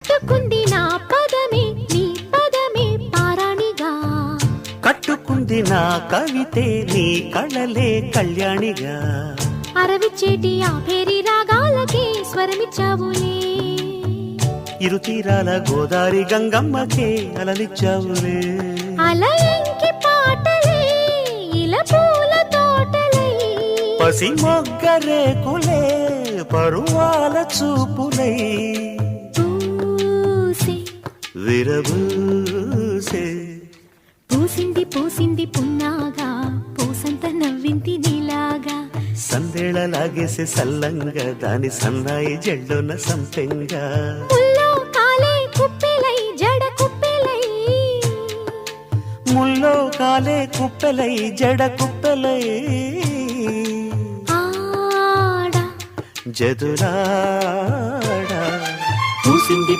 కట్టుకుంది నా పదమే నీ పదమే పారాణిగా కట్టుకుంది నా కవితే నీ కళలే కళ్యాణిగా అరవిచ్చేటి ఆ పేరి రాగాలకే స్వరమిచ్చావులే ఇరు తీరాల గోదారి గంగమ్మకే అలలిచ్చావులే అలయంకి పాటలే ఇలా పూల తోటలై పసి మొగ్గరేకులే పరువాల చూపులై పూసే విరబూసే పూసింది పూసింది పున్నాగా పూసంత నవ్వింది నీలాగా సందేళ లాగేసే సల్లంగా దాని సన్నాయి జల్లున సంపెంగా ముల్లో కాలే కుప్పెలై జడ కుప్పెలై ముల్లో కాలే కుప్పెలై జడ కుప్పెలై ఆడా జదురాడా పూసింది